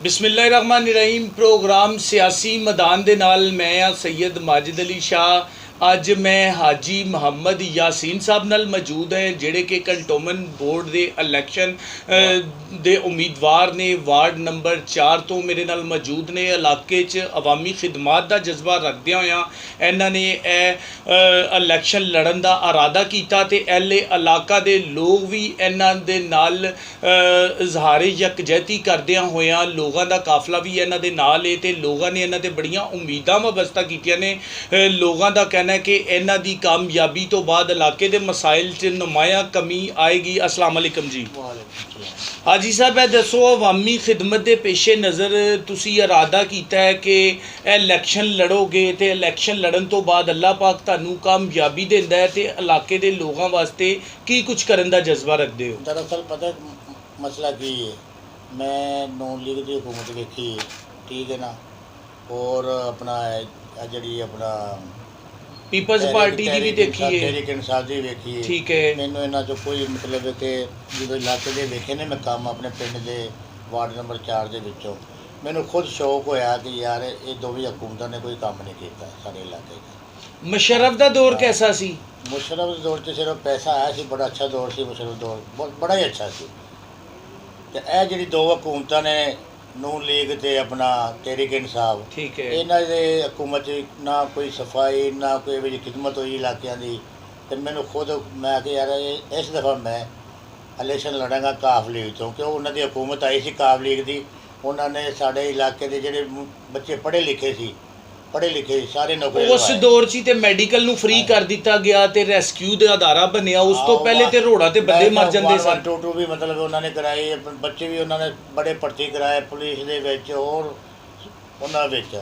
बिस्मिल्लाहिर्रहमानिर्रहीम। प्रोग्राम सियासी मैदान दे नाल मैं हाँ सैयद माजिद अली शाह। अज मैं हाजी मुहम्मद यासीन साहब नाल मौजूद है जिहड़े कि कंटोनमेंट बोर्ड दे इलैक्शन दे उम्मीदवार ने। वार्ड नंबर 4 तो मेरे नाल मौजूद ने। इलाके च अवामी खिदमात का जज्बा रखदे होया इन्हां ने इलैक्शन लड़न का इरादा किया ते एले इलाका दे लोग भी इन्हां दे नाल इजहारे यकजहती करदियां होया लोगों का काफला भी इन्हां दे नाल है ते लोगों ने इन्हां ते बड़ियां उम्मीदां वाबस्ता कीतियां ने। लोगों का कहना है कि इन्हां दी कामयाबी तो बाद इलाके दे मसाइल च नुमाया कमी आएगी। अस्सलाम वालेकुम जी। हाजी साहब ये दसो अवामी खिदमत के पेशे नज़र तुसी इरादा किया है कि इलैक्शन लड़ोगे तो इलैक्शन लड़न तो बाद अल्लाह पाक तुहानू कामयाबी देंदा है तो इलाके के लोगों वास्ते की कुछ करन दा जज्बा रखते हो? दरअसल पता मसला की है, मैं नून लीग की हुकूमत देखी है, ठीक है ना, और अपना जी अपना पीपल्स पार्टी की भी देखी है, तहरीक इंसाफ की देखी है, ठीक है। मैनू इन्हां चों कोई मतलब है कि जो इलाके के वेखे ने मैं काम अपने पिंड के वार्ड नंबर 4 के विचों मैनू खुद शौक होया कि यार ये दोवें हुकूमतां ने कोई काम नहीं किया सारे इलाके का। मुशर्रफ का दौर कैसा सी? मुशर्रफ के दौर से सिर्फ पैसा आया सी, बड़ा अच्छा दौर से मुशर्रफ दौर बड़ा ही अच्छा सी। तो यह जी दो हुकूमतां ने नून लीग ते अपना तहरीक इंसाफ, ठीक है, इन्हां दे हुकूमत ना कोई सफाई ना कोई खिदमत हुई इलाकों की। तो मैनू खुद मैं कि यार इस दफ़ा मैं इलैक्शन लड़ांगा काफ लीग तो, क्यों उन्होंने हुकूमत आई सी काफ लीग की। उन्होंने साढ़े इलाके के जोड़े बच्चे पढ़े लिखे सी सारे नौकरी उस दौर च ते मैडिकल नू फ्री कर दिता गया ते रेस्क्यू दा अदारा बनया। उस तो पहले ते रोड़ा ते बंदे मर जांदे सन। 112 भी मतलब उन्होंने कराई, बच्चे भी उन्होंने बड़े भर्ती कराए पुलिस दे विच और उन्हां विच।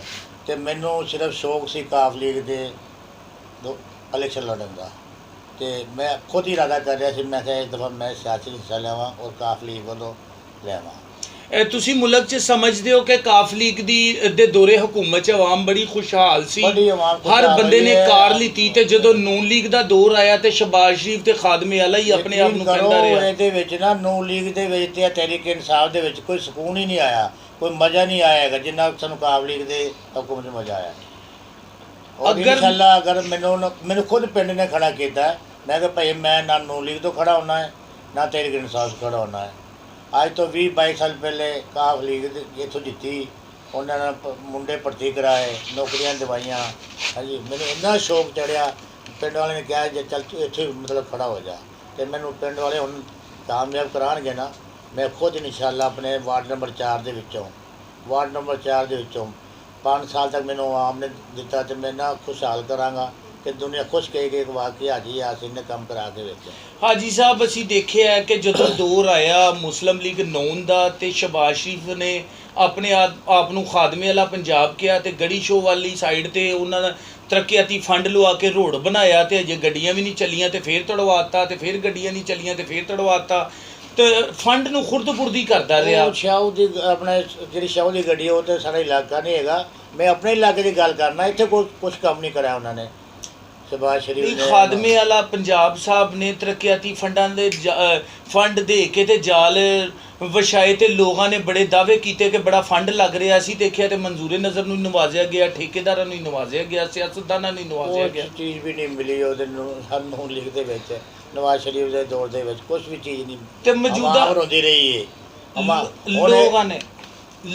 ते मैनू सिर्फ शौक सी काफ लीग के इलैक्शन लड़न का। तो मैं खुद ही इरादा कर रहा सी, मैं इस दफ़ा मैं सियासी हिस्सा लवां और काफ लीग वालों लवां। तुसी मुल्क च समझते हो कि काफ लीग दे दौरे हुकूमत च अवाम बड़ी खुशहाल सी, हर बंदे ने कार लीती ते जदों नून लीग दा दौर आया ते शहबाज शरीफ ते खादमे आला ही अपने आप नूं कहंदा रहा। इहदे विच ना नून लीग दे विच ते तहरीक इंसाफ दे विच कोई सुकून ही नहीं आया, कोई मज़ा नहीं आएगा जिन्ना सानूं काफ लीग दे हुकूमत च मज़ा आया। और इंशाअल्लाह अगर मैनू खुद पिंड ने खड़ा किया, मैं कि भाई मैं ना नून लीग तो खड़ा होना है ना तहरीक इंसाफ खड़ा होना है। अज तो 20-22 साल पहले काफ लीग इतों जीती, उन्होंने मुंडे भर्ती कराए, नौकरियां दवाइयाँ। हाँ जी, मैंने इन्ना शौक चढ़िया, पिंड वाले ने कहा जे चल तू इत्थे मतलब खड़ा हो जा। तो मैनू पिंड वाले हुण कामयाब कराणगे ना, मैं खुद इंशाअल्लाह अपने वार्ड नंबर 4 के विचों 5 साल तक मैनू आवाम ने दिता तो मैं ना खुशहाल कराँगा कि दुनिया खुश कहेगी कि वाकई हाजी यासीन ने काम करा के वेखिया। हाजी साहब असीं देखिया है कि जदों दौर आया मुस्लिम लीग नौन दा ते शहबाज शरीफ ने अपने आप नूं खादमे वाला पंजाब किया ते गड़ी शो वाली साइड ते उन्होंने तरक्याती फंड लवा के रोड बनाया ते अजे गड्डियां भी नहीं चलियां ते फिर तड़वाता ते फिर गड्डियां नहीं चलियां ते फिर तड़वाता। तो फंड नूं खुर्द-पुर्दी करदा रहा। शाहू की अपने जी शाहू की गड्डी वो तो सारा इलाका नहीं है, मैं अपने इलाके की गल करना, इतने कुछ काम नहीं कराया उन्होंने। शहबाज शरीफ ने खादमे वाला पंजाब साहब ने तरक्याती फंड दे के ते जाल वछाए ते लोगों ने बड़े दावे किए कि बड़ा फंड लग रहा सी। देखिया तो मंजूरे नज़र नूं नवाजिया गया, ठेकेदारां नूं नवाजिया गया, सियासतदानां नूं नवाजिया गया। चीज़ भी नहीं मिली नून लीग दे विच, नवाज शरीफ के दौर दे विच कुछ भी चीज़ नहीं ते मौजूदा रोंदी रही है।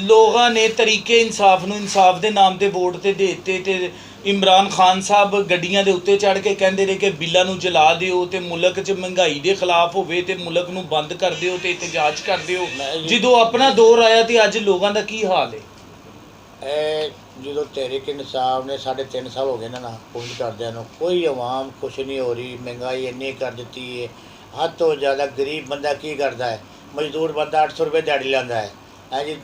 लोगों ने तरीके इंसाफ नूं इंसाफ के नाम ते वोट ते देते ते इमरान खान साहब गड्डियां दे उत्ते चढ़ के कहंदे रहे कि बिल्लां नूं जला दिओ ते मुल्क च महंगाई के खिलाफ होवे ते मुल्क नूं बंद कर दिओ ते एहतजाज कर दिओ। जदों अपना दौर आया तो अज लोगों का की हाल है? जो तहरीक इंसाफ ने 3.5 साल हो गए ना हुकूमत करदियां, कोई अवाम खुश नहीं हो रही। महंगाई इन्नी कर दी है, हद तो ज़्यादा। गरीब बंदा की करता है, मजदूर बंदा 800 रुपये दिहाड़ी लैंदा है जी।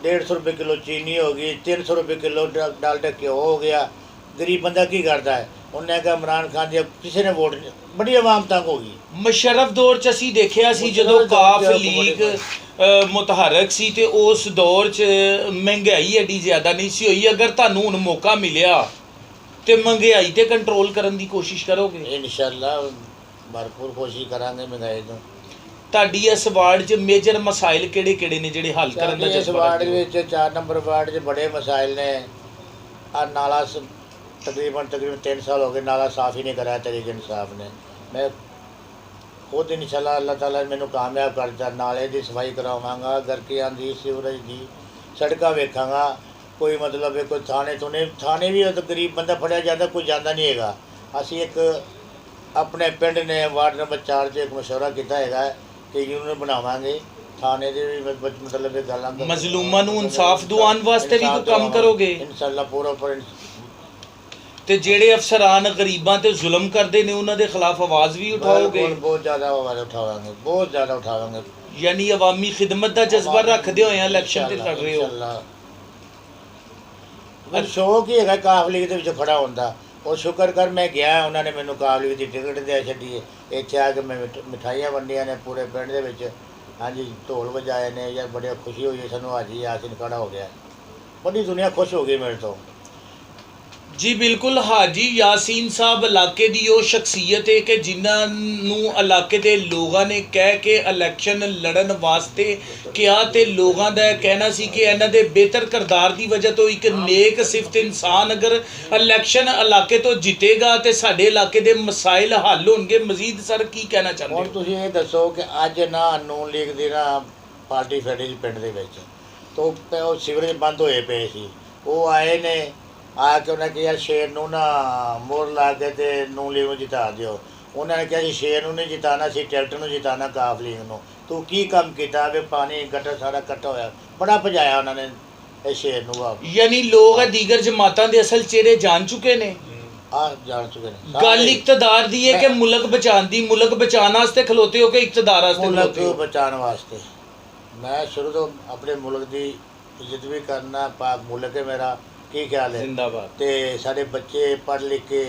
150 रुपये किलो चीनी हो गई, 300 रुपये किलो डालडा घ्यो हो गया। गरीब बंदा की करता है, उन्हें कहा इमरान खान जी किसी ने वोट नहीं, बड़ी आवाम तंग हो गई। मुशर्रफ दौर च असीं देखिया सी जदों काफ लीग मुतहरक सी ते उस दौर च महंगाई एडी ज़्यादा नहीं सी होई। अगर तुहानूं हुण मौका मिलिया तो महंगाई ते कंट्रोल करन दी कोशिश करोगे? इंशाअल्लाह भरपूर कोशिश करांगे महंगाई तो। ਤੁਹਾਡੀ ਇਸ ਵਾਰਡ 'ਚ ਮੇਜਰ ਮਸਾਇਲ ਕਿਹੜੇ ਨੇ ਜਿਹੜੇ ਹੱਲ ਕਰਨ ਦਾ ਇਸ ਜਜ਼ਬਾ ਵਾਰਡ ਰੱਖਦੇ ਹੋ? ਵਿੱਚ 4 ਨੰਬਰ ਵਾਰਡ 'ਚ ਬੜੇ ਮਸਾਇਲ ਨੇ। ਆ ਨਾਲਾ ਤਕਰੀਬਨ 3 ਸਾਲ ਹੋ ਗਏ ਨਾਲਾ ਸਾਫ਼ ਹੀ ਨਹੀਂ ਕਰਾਇਆ ਤਰੀਕੇ ਇਨਸਾਫ ਨੇ। ਮੈਂ ਖੁਦ ਇਨਸ਼ਾਅੱਲਾ ਅੱਲਾਹ ਤਾਲਾ ਨੇ ਮੈਨੂੰ ਕਾਮਯਾਬ ਕਰ ਦਿੱਤਾ। ਨਾਲੇ ਦੀ ਸਫਾਈ ਕਰਾਵਾਂਗਾ, ਗਰਕੀਆਂ ਦੀ, ਸੀਵਰੇਜ ਦੀ, ਸੜਕਾਂ ਵੇਖਾਂਗਾ। ਕੋਈ ਮਤਲਬ ਹੈ ਕੋਈ ਥਾਣੇ ਵੀ ਤਾਂ ਗਰੀਬ ਬੰਦਾ ਫੜਿਆ ਜਾਂਦਾ, ਕੋਈ ਜਾਂਦਾ ਨਹੀਂ ਹੈਗਾ। ਅਸੀਂ ਇੱਕ ਆਪਣੇ ਪਿੰਡ ਨੇ ਵਾਰਡ ਨੰਬਰ 4 'ਚ ਇੱਕ ਮਸ਼ਵਰਾ ਕੀਤਾ ਹੈਗਾ ਕਿ ਯੂਨੀਅਨ ਬਣਾਵਾਂਗੇ ਥਾਣੇ ਦੇ ਵੀ ਮਤਲਬ ਇਹ ਗੱਲਾਂ ਮਜ਼ਲੂਮਾਂ ਨੂੰ ਇਨਸਾਫ ਦਿਵਾਉਣ ਵਾਸਤੇ ਵੀ ਕੋਈ ਕੰਮ ਕਰੋਗੇ ਇਨਸ਼ਾਅੱਲਾ ਪੂਰਾ ਤੇ ਜਿਹੜੇ ਅਫਸਰਾਨ ਗਰੀਬਾਂ ਤੇ ਜ਼ੁਲਮ ਕਰਦੇ ਨੇ ਉਹਨਾਂ ਦੇ ਖਿਲਾਫ ਆਵਾਜ਼ ਵੀ ਉਠਾਓਗੇ? ਬਹੁਤ ਜ਼ਿਆਦਾ ਆਵਾਜ਼ ਉਠਾਵਾਂਗੇ, ਬਹੁਤ ਜ਼ਿਆਦਾ ਉਠਾਵਾਂਗੇ। ਯਾਨੀ ਅਵਾਮੀ ਖਿਦਮਤ ਦਾ ਜਜ਼ਬਾ ਰੱਖਦੇ ਹੋਏ ਇਲੈਕਸ਼ਨ ਤੇ ਲੜ ਰਹੇ ਹੋ? ਮੈਨੂੰ ਸ਼ੌਕ ਹੀ ਹੈਗਾ ਕਾਫ ਲੀਗ ਦੇ ਵਿੱਚ ਖੜਾ ਹੁੰਦਾ। ਉਹ ਸ਼ੁਕਰ ਕਰ ਮੈਂ ਗਿਆ, ਉਹਨਾਂ ਨੇ ਮੈਨੂੰ ਕਾਫ ਲੀਗ ਦੀ ਟਿਕਟ ਦੇ ਛੱਡੀ ਹੈ। ਇੱਥੇ ਆ ਕੇ ਮੈਂ ਮਿਠਾਈਆਂ ਵੰਡੀਆਂ ਨੇ ਪੂਰੇ ਪਿੰਡ ਦੇ ਵਿੱਚ। ਹਾਂਜੀ, ਢੋਲ ਵਜਾਏ ਨੇ ਯਾਰ, ਬੜੀ ਖੁਸ਼ੀ ਹੋਈ ਸਾਨੂੰ। ਹਾਜੀ ਯਾਸੀਨ ਖੜਾ ਹੋ ਗਿਆ, ਬੜੀ ਦੁਨੀਆ ਖੁਸ਼ ਹੋ ਗਈ ਮੇਰੇ ਤੋਂ। ਜੀ ਬਿਲਕੁਲ, ਹਾਜੀ ਯਾਸੀਨ ਸਾਹਿਬ ਇਲਾਕੇ ਦੀ ਉਹ ਸ਼ਖਸੀਅਤ ਹੈ ਕਿ ਜਿਨ੍ਹਾਂ ਨੂੰ ਇਲਾਕੇ ਦੇ ਲੋਕਾਂ ਨੇ ਕਹਿ ਕੇ ਇਲੈਕਸ਼ਨ ਲੜਨ ਵਾਸਤੇ ਕਿਹਾ ਤੇ ਲੋਕਾਂ ਦਾ ਕਹਿਣਾ ਸੀ ਕਿ ਇਹਨਾਂ ਦੇ ਬਿਹਤਰ ਕਿਰਦਾਰ ਦੀ ਵਜ੍ਹਾ ਤੋਂ ਇੱਕ ਨੇਕ ਸਿਫਤ ਇਨਸਾਨ ਅਗਰ ਇਲੈਕਸ਼ਨ ਇਲਾਕੇ ਤੋਂ ਜਿੱਤੇਗਾ ਤੇ ਸਾਡੇ ਇਲਾਕੇ ਦੇ ਮਸਾਇਲ ਹੱਲ ਹੋਣਗੇ। ਮਜ਼ੀਦ ਸਰ ਕੀ ਕਹਿਣਾ ਚਾਹੁੰਦੇ ਹੋ? ਹੁਣ ਤੁਸੀਂ ਇਹ ਦੱਸੋ ਕਿ ਅੱਜ ਨਾ ਨੂਨ ਲੀਗ ਦੀ ਨਾ ਪਾਰਟੀ ਫੈਡਰੇਸ਼ਨ ਪਿੰਡ ਦੇ ਵਿੱਚ ਤੋਂ ਉਹ ਸੀਵਰੇਜ ਬੰਦ ਹੋਏ ਪਏ ਸੀ। ਉਹ ਆਏ ਨੇ, ਆ ਕੇ ਉਹਨਾਂ ਕਿਹਾ ਯਾਰ ਸ਼ੇਰ ਨੂੰ ਨਾ ਮੋਹਰ ਲਾ ਕੇ ਤੇ ਨੂਨ ਲੀਗ ਨੂੰ ਜਿਤਾ ਦਿਓ। ਉਹਨਾਂ ਨੇ ਕਿਹਾ ਜੀ ਸ਼ੇਰ ਨੂੰ ਨਹੀਂ ਜਿਤਾਉਣਾ, ਸੀ ਟਰੈਕਟਰ ਨੂੰ ਜਿਤਾਉਣਾ, ਕਾਫ ਲੀਗ ਨੂੰ। ਤੂੰ ਕੀ ਕੰਮ ਕੀਤਾ ਵੇ? ਪਾਣੀ ਗਟਰ ਸਾਰਾ ਇਕੱਠਾ ਹੋਇਆ, ਬੜਾ ਭਜਾਇਆ ਉਹਨਾਂ ਨੇ ਇਹ ਸ਼ੇਰ ਨੂੰ। ਆ ਯਾਨੀ ਲੋਕ ਦੀਗਰ ਜਮਾਤਾਂ ਦੇ ਅਸਲ ਚਿਹਰੇ ਜਾਣ ਚੁੱਕੇ ਨੇ, ਜਾਣ ਚੁੱਕੇ ਨੇ। ਗੱਲ ਇਕਤਦਾਰ ਦੀ ਹੈ ਕਿ ਮੁਲਕ ਬਚਾਉਣ ਦੀ? ਮੁਲਕ ਬਚਾਉਣ ਵਾਸਤੇ ਖਲੋਤੇ ਹੋ ਕਿ ਇਕਤਦਾਰ ਵਾਸਤੇ ਖਲੋਤੇ ਹੋ? ਮੁਲਕ ਬਚਾਉਣ ਵਾਸਤੇ। ਮੈਂ ਸ਼ੁਰੂ ਤੋਂ ਆਪਣੇ ਮੁਲਕ ਦੀ ਇੱਜ਼ਤ ਵੀ ਕਰਨਾ। ਪਾਕ ਮੁਲਕ ਹੈ ਮੇਰਾ, ਕੀ ਖਿਆਲ ਹੈ? ਜ਼ਿੰਦਾਬਾਦ। ਤੇ ਸਾਡੇ ਬੱਚੇ ਪੜ੍ਹ ਲਿਖ ਕੇ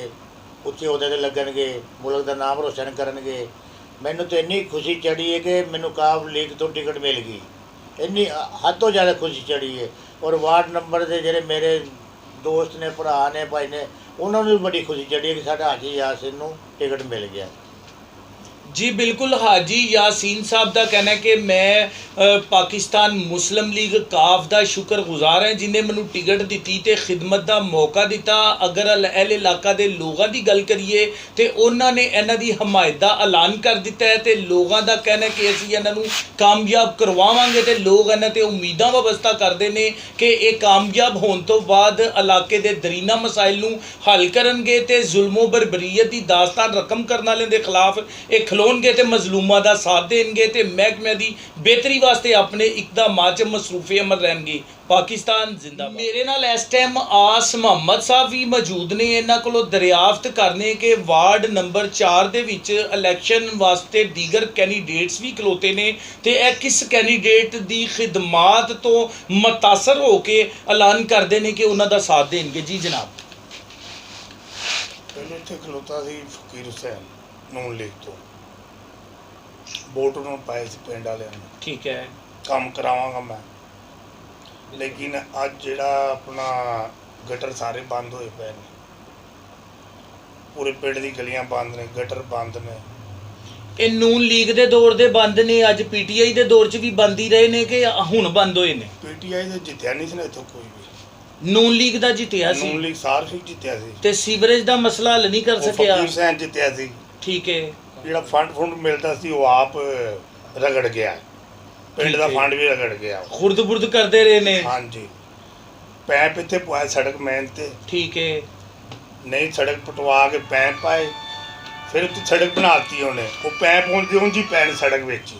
ਉੱਚੇ ਅਹੁਦੇ 'ਤੇ ਲੱਗਣਗੇ, ਮੁਲਕ ਦਾ ਨਾਮ ਰੋਸ਼ਨ ਕਰਨਗੇ। ਮੈਨੂੰ ਤਾਂ ਇੰਨੀ ਖੁਸ਼ੀ ਚੜ੍ਹੀ ਹੈ ਕਿ ਮੈਨੂੰ ਕਾਫ ਲੀਗ ਤੋਂ ਟਿਕਟ ਮਿਲ ਗਈ। ਇੰਨੀ ਹੱਦ ਤੋਂ ਜ਼ਿਆਦਾ ਖੁਸ਼ੀ ਚੜ੍ਹੀ ਹੈ। ਔਰ ਵਾਰਡ ਨੰਬਰ ਦੇ ਜਿਹੜੇ ਮੇਰੇ ਦੋਸਤ ਨੇ, ਭਰਾ ਨੇ, ਭਾਈ ਨੇ, ਉਹਨਾਂ ਨੂੰ ਵੀ ਬੜੀ ਖੁਸ਼ੀ ਚੜ੍ਹੀ ਹੈ ਕਿ ਸਾਡਾ ਹਾਜੀ ਯਾਸੀਨ ਨੂੰ ਟਿਕਟ ਮਿਲ ਗਿਆ। ਜੀ ਬਿਲਕੁਲ, ਹਾਜੀ ਯਾਸੀਨ ਸਾਹਿਬ ਦਾ ਕਹਿਣਾ ਕਿ ਮੈਂ ਪਾਕਿਸਤਾਨ ਮੁਸਲਿਮ ਲੀਗ ਕਾਫ ਦਾ ਸ਼ੁਕਰਗੁਜ਼ਾਰ ਹਾਂ ਜਿਨੇ ਮੈਨੂੰ ਟਿਕਟ ਦਿੱਤੀ ਤੇ ਖਿਦਮਤ ਦਾ ਮੌਕਾ ਦਿੱਤਾ। ਅਗਰ ਅਹਿਲ ਇਲਾਕਾ ਦੇ ਲੋਕਾਂ ਦੀ ਗੱਲ ਕਰੀਏ ਤੇ ਉਹਨਾਂ ਨੇ ਇਹਨਾਂ ਦੀ ਹਮਾਇਤ ਦਾ ਐਲਾਨ ਕਰ ਦਿੱਤਾ ਹੈ ਤੇ ਲੋਕਾਂ ਦਾ ਕਹਿਣਾ ਕਿ ਅਸੀਂ ਇਹਨਾਂ ਨੂੰ ਕਾਮਯਾਬ ਕਰਵਾਵਾਂਗੇ ਤੇ ਲੋਕ ਇਹਨਾਂ ਤੇ ਉਮੀਦਾਂ ਵਾਬਸਤਾ ਕਰਦੇ ਨੇ ਕਿ ਇਹ ਕਾਮਯਾਬ ਹੋਣ ਤੋਂ ਬਾਅਦ ਇਲਾਕੇ ਦੇ ਦਰੀਨਾ ਮਸਾਇਲ ਨੂੰ ਹੱਲ ਕਰਨਗੇ ਤੇ ਜ਼ੁਲਮੋ ਬਰਬਰੀਅਤ ਦੀ ਦਾਸਤਾਨ ਰਕਮ ਕਰਨ ਵਾਲਿਆਂ ਦੇ ਖਿਲਾਫ ਇਹ ਖਲੋਣਗੇ ਤੇ ਮਜ਼ਲੂਮਾਂ ਦਾ ਸਾਥ ਦੇਣਗੇ ਤੇ ਮਹਿਕਮੇ ਦੀ ਬਿਹਤਰੀ ਵਾਸਤੇ ਆਪਣੇ ਇਕਦਾਮਾਤ 'ਚ ਮਸਰੂਫੇ ਅਮਲ ਰਹਿਣਗੇ। ਪਾਕਿਸਤਾਨ ਜ਼ਿੰਦਾਬਾਦ। ਮੇਰੇ ਨਾਲ ਇਸ ਟਾਈਮ ਆਸ ਮੁਹੰਮਦ ਸਾਹਿਬ ਵੀ ਮੌਜੂਦ ਨੇ। ਇਹਨਾਂ ਕੋਲੋਂ ਦਰਿਆਫਤ ਕਰਨੇ ਕਿ ਵਾਰਡ ਨੰਬਰ 4 ਦੇ ਵਿੱਚ ਇਲੈਕਸ਼ਨ ਵਾਸਤੇ ਦੀਗਰ ਕੈਂਡੀਡੇਟਸ ਵੀ ਖਲੋਤੇ ਨੇ ਤੇ ਇਹ ਕਿਸ ਕੈਂਡੀਡੇਟ ਦੀ ਖਿਦਮਾਤ ਤੋਂ ਮੁਤਾਸਰ ਹੋ ਕੇ ਐਲਾਨ ਕਰਦੇ ਨੇ ਕਿ ਉਹਨਾਂ ਦਾ ਸਾਥ ਦੇਣਗੇ। ਜੀ ਜਨਾਬ। ਪਹਿਲੇ ਇੱਥੇ ਖਲੋਤਾ ਸੀ ਫਕੀਰ ਹੁਸੈਨ ਨੂਨ ਲੀਗ ਤੋਂ, ਵੋਟ ਨੂੰ ਪਾਏ ਸੀ ਪਿੰਡ ਵਾਲਿਆਂ ਨੇ। ਠੀਕ ਹੈ, ਕੰਮ ਕਰਾਵਾਂਗਾ ਮੈਂ। ਲੇਕਿਨ ਅੱਜ ਜਿਹੜਾ ਆਪਣਾ ਗਟਰ ਸਾਰੇ ਬੰਦ ਹੋਏ ਪਏ ਨੇ, ਪੂਰੇ ਪਿੰਡ ਦੀ ਗਲੀਆਂ ਬੰਦ ਨੇ, ਗਟਰ ਬੰਦ ਨੇ। ਇਹ ਨੂਨ ਲੀਗ ਦੇ ਦੌਰ ਦੇ ਬੰਦ ਨੇ, ਅੱਜ ਪੀਟੀਆਈ ਦੇ ਦੌਰ 'ਚ ਵੀ ਬੰਦ ਹੀ ਰਹੇ ਨੇ ਕਿ ਹੁਣ ਬੰਦ ਹੋਏ ਨੇ? ਪੀਟੀਆਈ ਦੇ ਜਿੱਤਿਆ ਨਹੀਂ ਸੀ ਨਾ ਇੱਥੋਂ ਕੋਈ ਵੀ। ਨੂਨ ਲੀਗ ਦਾ ਜਿੱਤਿਆ ਸੀ। ਨੂਨ ਲੀਗ ਸਾਰਫਿਕ ਜਿੱਤਿਆ ਸੀ ਤੇ ਸੀਵਰੇਜ ਦਾ ਮਸਲਾ ਹੱਲ ਨਹੀਂ ਕਰ ਸਕਿਆ। ਫਕੀਰ ਹੁਸੈਨ ਜਿੱਤਿਆ ਸੀ। ਠੀਕ ਹੈ। ਜਿਹੜਾ ਫੰਡ ਮਿਲਦਾ ਸੀ ਉਹ ਆਪ ਰਗੜ ਗਿਆ, ਪਿੰਡ ਦਾ ਫੰਡ ਵੀ ਰਗੜ ਗਿਆ। ਖੁਰਦ-ਬੁਰਦ ਕਰਦੇ ਰਹੇ ਨੇ। ਹਾਂਜੀ, ਪੈਪ ਇੱਥੇ ਪਵਾਇਆ ਸੜਕ ਮੇਨ ਤੇ। ਠੀਕ ਹੈ। ਨਹੀਂ ਸੜਕ ਪਟਵਾ ਕੇ ਪੈਪ ਪਾਏ, ਫਿਰ ਉੱਥੇ ਸੜਕ ਬਣਾਤੀ ਉਹਨੇ। ਉਹ ਪੈਪ ਹੁਣ ਜੀ ਪੈਣ ਸੜਕ ਵਿੱਚ।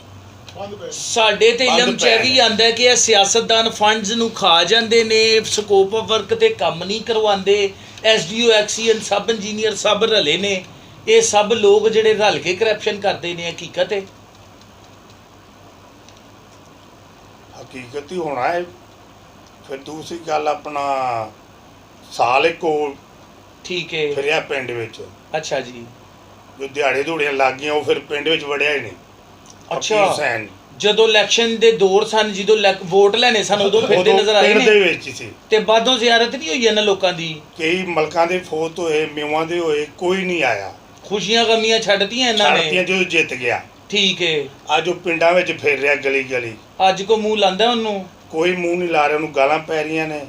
ਸਾਡੇ ਤੇ ਇਲਮ ਚ ਵੀ ਆਂਦਾ ਕਿ ਇਹ ਸਿਆਸਤਦਾਨ ਫੰਡਸ ਨੂੰ ਖਾ ਜਾਂਦੇ ਨੇ, ਸਕੋਪ ਆਫ ਵਰਕ ਤੇ ਕੰਮ ਨਹੀਂ ਕਰਵਾਉਂਦੇ। ਐਸਡੀਓ, ਐਕਸੀਐਨ, ਸਬ ਇੰਜੀਨੀਅਰ ਸਭ ਰਲੇ ਨੇ। ਇਹ ਸਭ ਲੋਕ ਜਿਹੜੇ ਰਲ ਕੇ ਕਰਪਸ਼ਨ ਕਰਦੇ ਨੇ, ਹਕੀਕਤ ਹੈ? ਹਕੀਕਤ ਹੀ ਹੋਣਾ ਹੈ। ਫਿਰ ਦੂਸਰੀ ਗੱਲ ਆਪਣਾ ਸਾਲ ਇੱਕ ਹੋਰ ਠੀਕ ਹੈ ਫਿਰਿਆ ਪਿੰਡ ਵਿੱਚ। ਅੱਛਾ ਜੀ। ਜੋ ਦਿਹਾੜੇ ਦੂੜੀਆਂ ਲੱਗ ਗਈਆਂ ਉਹ ਫਿਰ ਪਿੰਡ ਵਿੱਚ ਵੜਿਆ ਹੀ ਨਹੀਂ। ਅੱਛਾ, ਹੁਸੈਨ ਜਦੋਂ ਇਲੈਕਸ਼ਨ ਦੇ ਦੌਰ ਸਨ, ਜਦੋਂ ਵੋਟ ਲੈਣੇ ਸਨ, ਉਦੋਂ ਫਿਰਦੇ ਨਜ਼ਰ ਆਏ ਪਿੰਡ ਦੇ ਨੇ ਵਿੱਚ ਸੀ। ਤੇ ਬਾਦੋਂ ਜ਼ਿਆਰਤ ਨਹੀਂ ਹੋਈ ਇਹਨਾਂ ਲੋਕਾਂ ਦੀ? ਕਈ ਮਲਕਾਂ ਦੇ ਫੌਤ ਹੋਏ, ਮੇਵਾਂ ਦੇ ਹੋਏ, ਕੋਈ ਨਹੀਂ ਆਇਆ। ਖੁਸ਼ੀਆਂ ਗਮੀਆਂ ਛੱਡਤੀਆਂ ਇਹਨਾਂ ਨੇ। ਛੱਡਤੀਆਂ ਜਦੋਂ ਜਿੱਤ ਗਿਆ। ਠੀਕ ਹੈ। ਅੱਜ ਉਹ ਪਿੰਡਾਂ ਵਿੱਚ ਫਿਰ ਰਿਹਾ ਗਲੀ ਗਲੀ। ਅੱਜ ਕੋ ਮੂੰਹ ਲਾਂਦਾ ਉਹਨੂੰ? ਕੋਈ ਮੂੰਹ ਨਹੀਂ ਲਾ ਰਿਹਾ ਉਹਨੂੰ, ਗਾਲਾਂ ਪੈ ਰਹੀਆਂ ਨੇ।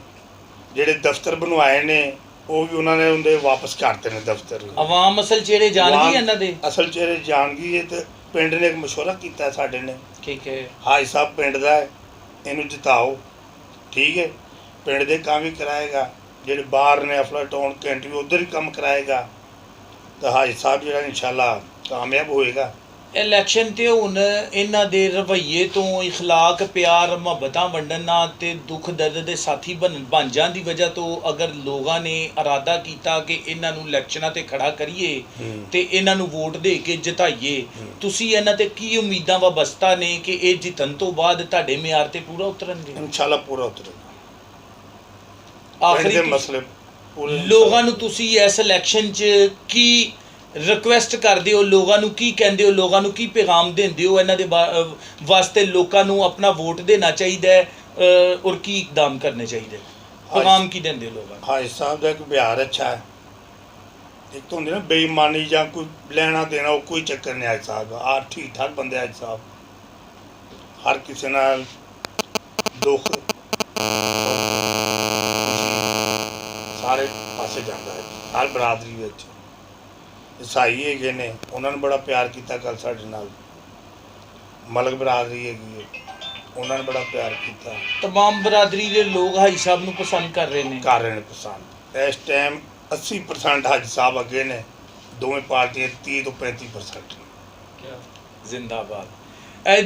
ਜਿਹੜੇ ਦਫ਼ਤਰ ਬਣਵਾਏ ਨੇ ਉਹ ਵੀ ਉਹਨਾਂ ਨੇ ਉਹਦੇ ਵਾਪਸ ਕਰਤੇ ਨੇ ਦਫ਼ਤਰ। ਆਵਾਮ ਅਸਲ ਚਿਹਰੇ ਜਾਣ ਗਈ ਇਹਨਾਂ ਦੇ? ਅਸਲ ਚਿਹਰੇ ਜਾਣ ਗਈ ਹੈ। ਤੇ ਪਿੰਡ ਨੇ ਇੱਕ ਮਸ਼ਵਰਾ ਕੀਤਾ ਸਾਡੇ ਨੇ, ਠੀਕ ਹੈ, ਹਾਜੀ ਸਾਹਿਬ ਪਿੰਡ ਦਾ ਹੈ, ਇਹਨੂੰ ਜਿਤਾਓ, ਠੀਕ ਹੈ। ਪਿੰਡ ਦੇ ਕੰਮ ਵੀ ਕਰਾਏਗਾ, ਜਿਹੜੇ ਬਾਹਰ ਨੇ ਅਫਲਾਟੌਨ ਕੈਂਟ ਵੀ ਉੱਧਰ ਹੀ ਕੰਮ ਕਰਾਏਗਾ। ਤਾਂ ਹਾਜੀ ਸਾਹਿਬ ਜਿਹੜਾ ਇਨਸ਼ਾਅੱਲਾ ਕਾਮਯਾਬ ਹੋਏਗਾ। ਇਲੈਕਸ਼ਨ ਤੇ ਹੁਣ ਇਹਨਾਂ ਦੇ ਰਵੱਈਏ ਤੋਂ, ਇਖਲਾਕ, ਪਿਆਰ, ਮੁਹੱਬਤਾਂ ਵੰਡਣਾ ਤੇ ਦੁੱਖ ਦਰਦ ਦੇ ਸਾਥੀ ਬਣ ਜਾਣ ਦੀ ਵਜ੍ਹਾ ਤੋਂ ਅਗਰ ਲੋਕਾਂ ਨੇ ਇਰਾਦਾ ਕੀਤਾ ਕਿ ਇਹਨਾਂ ਨੂੰ ਇਲੈਕਸ਼ਨਾਂ ਤੇ ਖੜਾ ਕਰੀਏ ਤੇ ਇਹਨਾਂ ਨੂੰ ਵੋਟ ਦੇ ਕੇ ਜਿਤਾਈਏ, ਤੁਸੀਂ ਇਹਨਾਂ ਤੇ ਕੀ ਉਮੀਦਾਂ ਵਬਸਤਾ ਨੇ ਕਿ ਇਹ ਜਿੱਤਣ ਤੋਂ ਬਾਅਦ ਤੁਹਾਡੇ ਮਿਆਰ ਤੇ ਪੂਰਾ ਉਤਰਨਗੇ? ਇਨਸ਼ਾਅੱਲਾ ਪੂਰਾ ਉਤਰੇਗਾ। ਆਖਰੀ ਦੇ ਮਸਲੇ ਪੂਰੇ ਲੋਕਾਂ ਨੂੰ ਤੁਸੀਂ ਇਸ ਇਲੈਕਸ਼ਨ 'ਚ ਕੀ ਰਿਕੁਐਸਟ ਕਰਦੇ ਹੋ? ਲੋਕਾਂ ਨੂੰ ਕੀ ਕਹਿੰਦੇ ਹੋ? ਲੋਕਾਂ ਨੂੰ ਕੀ ਪੈਗਾਮ ਦਿੰਦੇ ਹੋ? ਇਹਨਾਂ ਦੇ ਵਾਸਤੇ ਲੋਕਾਂ ਨੂੰ ਆਪਣਾ ਵੋਟ ਦੇਣਾ ਚਾਹੀਦਾ ਹੈ ਔਰ ਕੀ ਇਕਦਾਮ ਕਰਨੇ ਚਾਹੀਦੇ? ਪੈਗਾਮ ਕੀ ਦਿੰਦੇ ਹੋ ਲੋਕਾਂ ਨੂੰ? ਹਾਜੀ ਸਾਹਿਬ ਦਾ ਇੱਕ ਬਿਹਾਰ ਅੱਛਾ ਹੈ। ਇੱਕ ਤਾਂ ਹੁੰਦੀ ਨਾ ਬੇਈਮਾਨੀ ਜਾਂ ਕੋਈ ਲੈਣਾ ਦੇਣਾ, ਉਹ ਕੋਈ ਚੱਕਰ ਨਹੀਂ ਹਾਜੀ ਸਾਹਿਬ ਦਾ। ਠੀਕ ਠਾਕ ਬੰਦੇ ਹਾਜੀ ਸਾਹਿਬ, ਹਰ ਕਿਸੇ ਨਾਲ ਦੁੱਖ ਸਾਰੇ ਪਾਸੇ ਜਾਂਦਾ ਹੈ, ਹਰ ਬਰਾਦਰੀ ਵਿੱਚ। ਈਸਾਈ ਹੈਗੇ ਨੇ, ਉਹਨਾਂ ਨੇ ਬੜਾ ਪਿਆਰ ਕੀਤਾ ਕੱਲ੍ਹ ਸਾਡੇ ਨਾਲ। ਮਲਕ ਬਰਾਦਰੀ ਹੈਗੀ ਹੈ, ਉਹਨਾਂ ਨੇ ਬੜਾ ਪਿਆਰ ਕੀਤਾ। ਤਮਾਮ ਬਰਾਦਰੀ ਦੇ ਲੋਕ ਹਾਜੀ ਸਾਹਿਬ ਨੂੰ ਪਸੰਦ ਕਰ ਰਹੇ ਨੇ ਪਸੰਦ। ਇਸ ਟਾਈਮ 80% ਹਾਜੀ ਸਾਹਿਬ ਅੱਗੇ ਨੇ, ਦੋਵੇਂ ਪਾਰਟੀਆਂ 30 ਤੋਂ 35%। ਜ਼ਿੰਦਾਬਾਦ।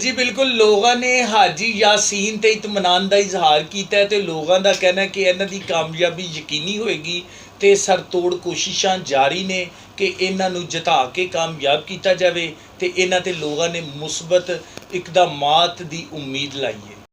ਜੀ ਬਿਲਕੁਲ, ਲੋਕਾਂ ਨੇ ਹਾਜੀ ਯਾਸੀਨ ਤੇ ਇਤਮਾਨਾਨ ਦਾ ਇਜ਼ਹਾਰ ਕੀਤਾ ਹੈ ਤੇ ਲੋਕਾਂ ਦਾ ਕਹਿਣਾ ਕਿ ਇਹਨਾਂ ਦੀ ਕਾਮਯਾਬੀ ਯਕੀਨੀ ਹੋਏਗੀ ਤੇ ਸਰਤੋੜ ਕੋਸ਼ਿਸ਼ਾਂ ਜਾਰੀ ਨੇ ਕਿ ਇਹਨਾਂ ਨੂੰ ਜਿਤਾ ਕੇ ਕਾਮਯਾਬ ਕੀਤਾ ਜਾਵੇ ਤੇ ਇਹਨਾਂ ਤੇ ਲੋਕਾਂ ਨੇ ਮੁਸਬਤ ਇਕਦਾਮਾਤ ਦੀ ਉਮੀਦ ਲਾਈ ਹੈ।